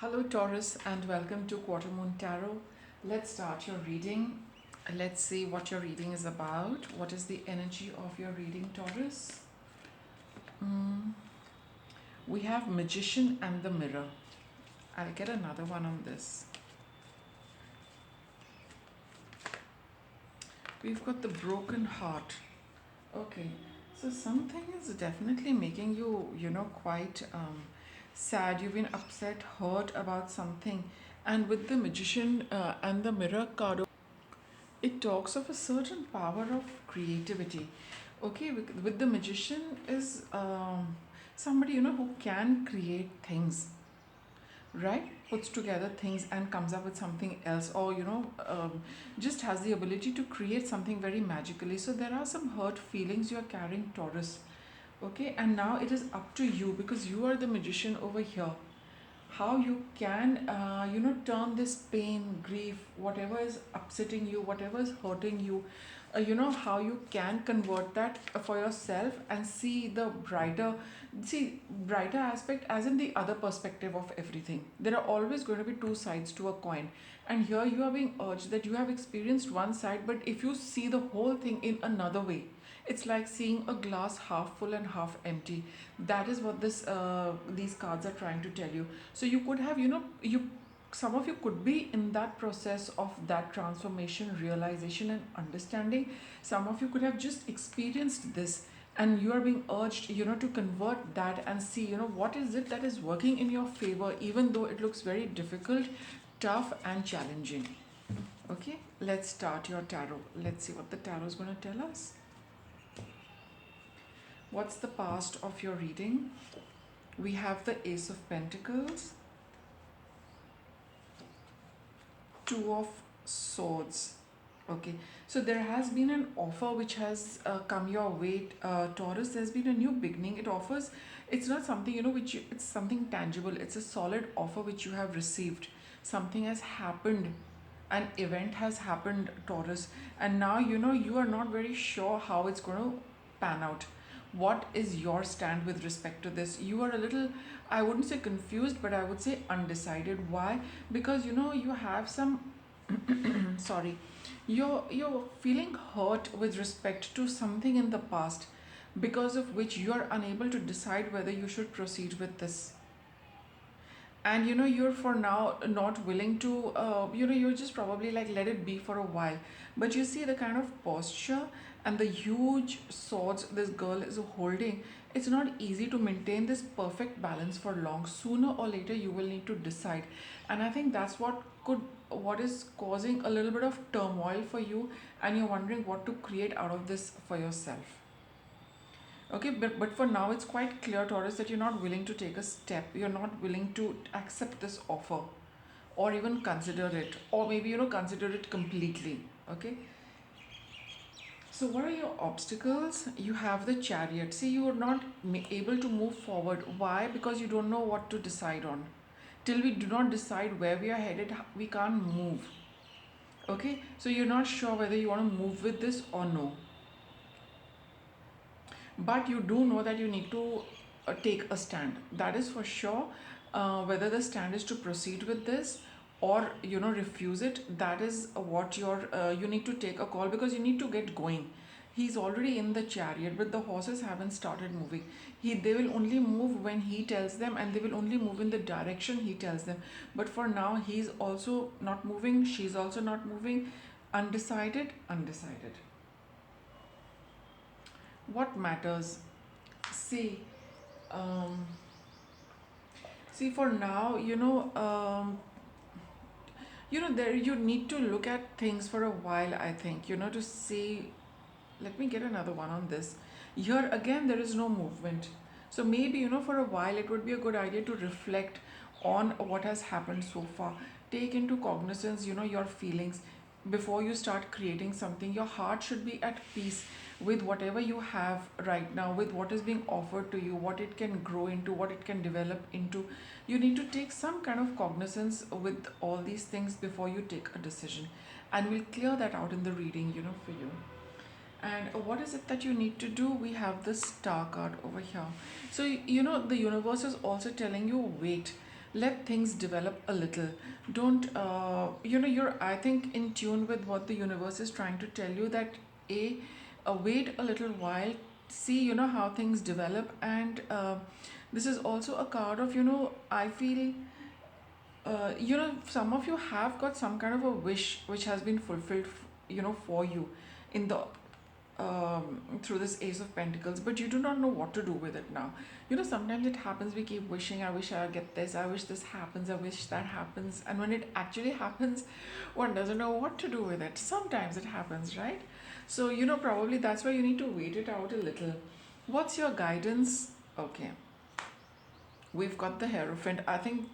Hello, Taurus, and welcome to Quarter Moon Tarot. Let's start your reading. Let's see what your reading is about. What is the energy of your reading, Taurus? Mm, we have Magician and the Mirror. I'll get another one on this. We've got the Broken Heart. Okay, so something is definitely making you, quite sad. You've been upset, hurt about something. And with the Magician and the Mirror card, it talks of a certain power of creativity. Okay, with the magician is somebody who can create things, right? Puts together things and comes up with something else, or just has the ability to create something very magically. So there are some hurt feelings you are carrying, Taurus. Okay, and now it is up to you, because you are the magician over here, how you can turn this pain, grief, whatever is upsetting you, whatever is hurting you, how you can convert that for yourself and see brighter aspect, as in the other perspective of everything. There are always going to be two sides to a coin, and here you are being urged that you have experienced one side, but if you see the whole thing in another way, it's like seeing a glass half full and half empty. That is what these cards are trying to tell you. So you could have, some of you could be in that process of that transformation, realization, and understanding. Some of you could have just experienced this, and you are being urged, to convert that and see, what is it that is working in your favor, even though it looks very difficult, tough, and challenging. Okay, let's start your tarot. Let's see what the tarot is going to tell us. What's the past of your reading? We have the Ace of Pentacles, Two of Swords. Okay, so there has been an offer which has come your way, Taurus. There's been a new beginning. It's not something, it's something tangible. It's a solid offer which you have received. Something has happened. An event has happened, Taurus. And now, you are not very sure how it's going to pan out. What is your stand with respect to this? You are a little, I wouldn't say confused, but I would say undecided. Why? Because you have some sorry, you're feeling hurt with respect to something in the past, because of which you are unable to decide whether you should proceed with this. And you're for now not willing to you're just probably like, let it be for a while. But you see the kind of posture and the huge swords this girl is holding. It's not easy to maintain this perfect balance for long. Sooner or later you will need to decide, and I think that's what is causing a little bit of turmoil for you, and you're wondering what to create out of this for yourself. Okay, but for now it's quite clear, Taurus, that you're not willing to take a step. You're not willing to accept this offer, or even consider it, or maybe consider it completely. Okay. So what are your obstacles? You have the Chariot. See, you are not able to move forward. Why? Because you don't know what to decide on. Till we do not decide where we are headed, we can't move. Okay, so you're not sure whether you want to move with this or no, but you do know that you need to take a stand. That is for sure. Whether the stand is to proceed with this, or refuse it, that is what you need to take a call, because you need to get going. He's already in the Chariot, but the horses haven't started moving. They will only move when he tells them, and they will only move in the direction he tells them. But for now, he's also not moving, she's also not moving. Undecided. What matters? See, um, see, for now, there you need to look at things for a while, I think, to see. Let me get another one on this. Here again, there is no movement. So maybe, for a while, it would be a good idea to reflect on what has happened so far. Take into cognizance, your feelings before you start creating something. Your heart should be at peace with whatever you have right now, with what is being offered to you, what it can grow into, what it can develop into. You need to take some kind of cognizance with all these things before you take a decision. And we'll clear that out in the reading, for you. And what is it that you need to do? We have the Star card over here. So, the universe is also telling you, wait. let things develop a little. Don't you're, I think, in tune with what the universe is trying to tell you, that a wait a little while, see how things develop. And this is also a card of, I feel, some of you have got some kind of a wish which has been fulfilled, for you in the through this Ace of Pentacles, but you do not know what to do with it now. Sometimes it happens, we keep wishing, I wish I get this, I wish this happens, I wish that happens, and when it actually happens, one doesn't know what to do with it. Sometimes it happens, right? So, probably that's why you need to wait it out a little. What's your guidance? Okay, we've got the Hierophant. I think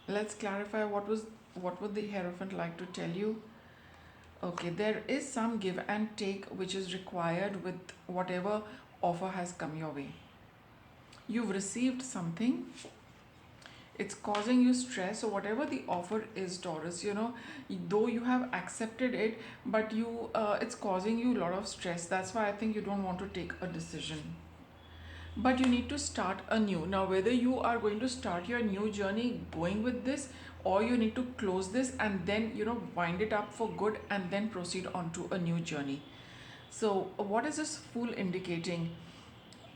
let's clarify what would the Hierophant like to tell you. Okay, there is some give and take which is required with whatever offer has come your way. You've received something, it's causing you stress. So whatever the offer is, Taurus, though you have accepted it, but it's causing you a lot of stress. That's why I think you don't want to take a decision. But you need to start anew. Now, whether you are going to start your new journey going with this, or you need to close this and then, wind it up for good and then proceed on to a new journey. So, what is this Fool indicating?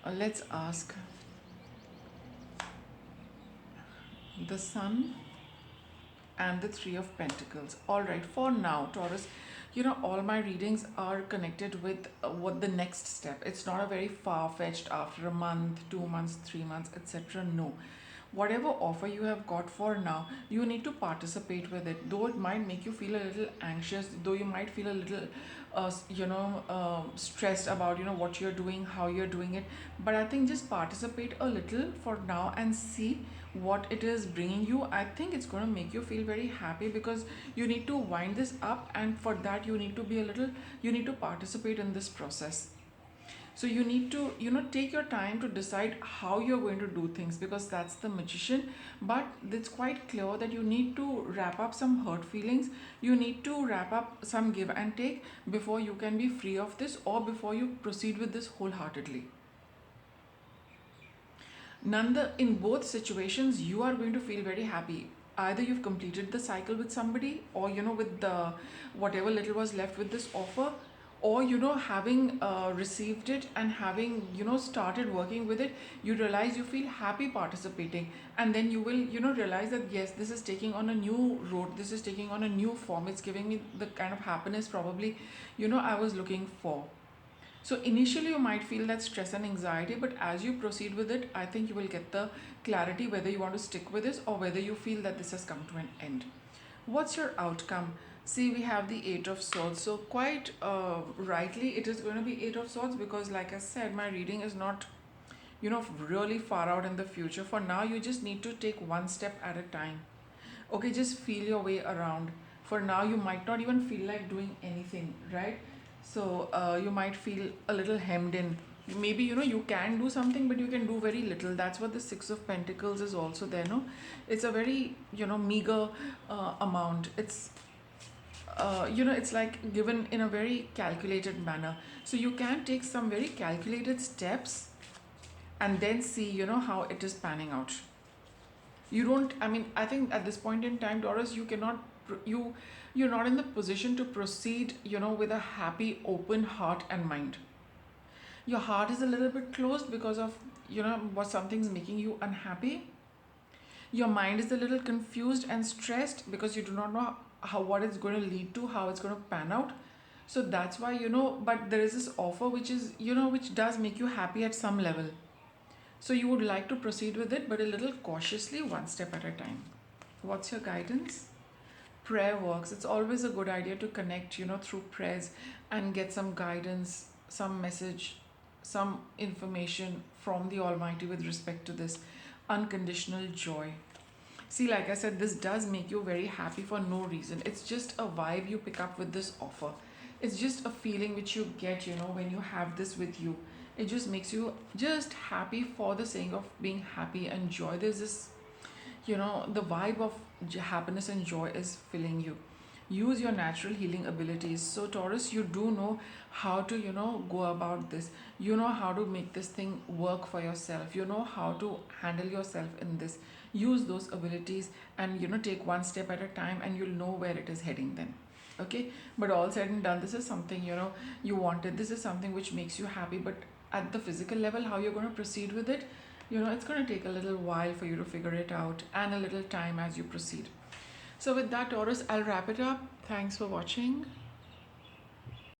Let's ask. The Sun and the Three of Pentacles. All right, for now, Taurus, all my readings are connected with what the next step. It's not a very far-fetched after a month, 2 months, 3 months, etc. No. Whatever offer you have got for now, you need to participate with it. Though it might make you feel a little anxious, though you might feel a little, stressed about, what you're doing, how you're doing it. But I think just participate a little for now and see what it is bringing you. I think it's going to make you feel very happy, because you need to wind this up, and for that you need to be a little, you need to participate in this process. So you need to, take your time to decide how you're going to do things, because that's the Magician. But it's quite clear that you need to wrap up some hurt feelings. You need to wrap up some give and take before you can be free of this, or before you proceed with this wholeheartedly. In both situations, you are going to feel very happy. Either you've completed the cycle with somebody, or with the whatever little was left with this offer, or having received it and having started working with it, you realize you feel happy participating, and then you will realize that yes, this is taking on a new road, this is taking on a new form, it's giving me the kind of happiness probably I was looking for. So initially you might feel that stress and anxiety, but as you proceed with it, I think you will get the clarity whether you want to stick with this or whether you feel that this has come to an end. What's your outcome? See, we have the Eight of Swords. So quite rightly, it is going to be Eight of Swords, because like I said, my reading is not, really far out in the future. For now, you just need to take one step at a time. Okay, just feel your way around. For now, you might not even feel like doing anything, right? So you might feel a little hemmed in. Maybe you can do something, but you can do very little. That's what the Six of Pentacles is also there. No, it's a very meager amount. It's like given in a very calculated manner. So you can take some very calculated steps and then see how it is panning out. You don't, I mean, I think at this point in time, Taurus, you cannot you're not in the position to proceed with a happy open heart and mind. Your heart is a little bit closed because of what something's making you unhappy. Your mind is a little confused and stressed because you do not know what it's going to lead to, how it's going to pan out. So that's why but there is this offer which is which does make you happy at some level. So you would like to proceed with it, but a little cautiously, one step at a time. What's your guidance? Prayer works. It's always a good idea to connect through prayers and get some guidance, some message, some information from the Almighty with respect to this unconditional joy. See, like I said, this does make you very happy for no reason. It's just a vibe you pick up with this offer. It's just a feeling which you get when you have this with you. It just makes you just happy for the sake of being happy and joy. There's this the vibe of happiness and joy is filling you. use your natural healing abilities. So Taurus, you do know how to, go about this. You know how to make this thing work for yourself. You know how to handle yourself in this. Use those abilities and, take one step at a time, and you'll know where it is heading then. Okay, but all said and done, this is something, you wanted. This is something which makes you happy, but at the physical level, how you're going to proceed with it, it's going to take a little while for you to figure it out, and a little time as you proceed. So with that, Taurus, I'll wrap it up. Thanks for watching.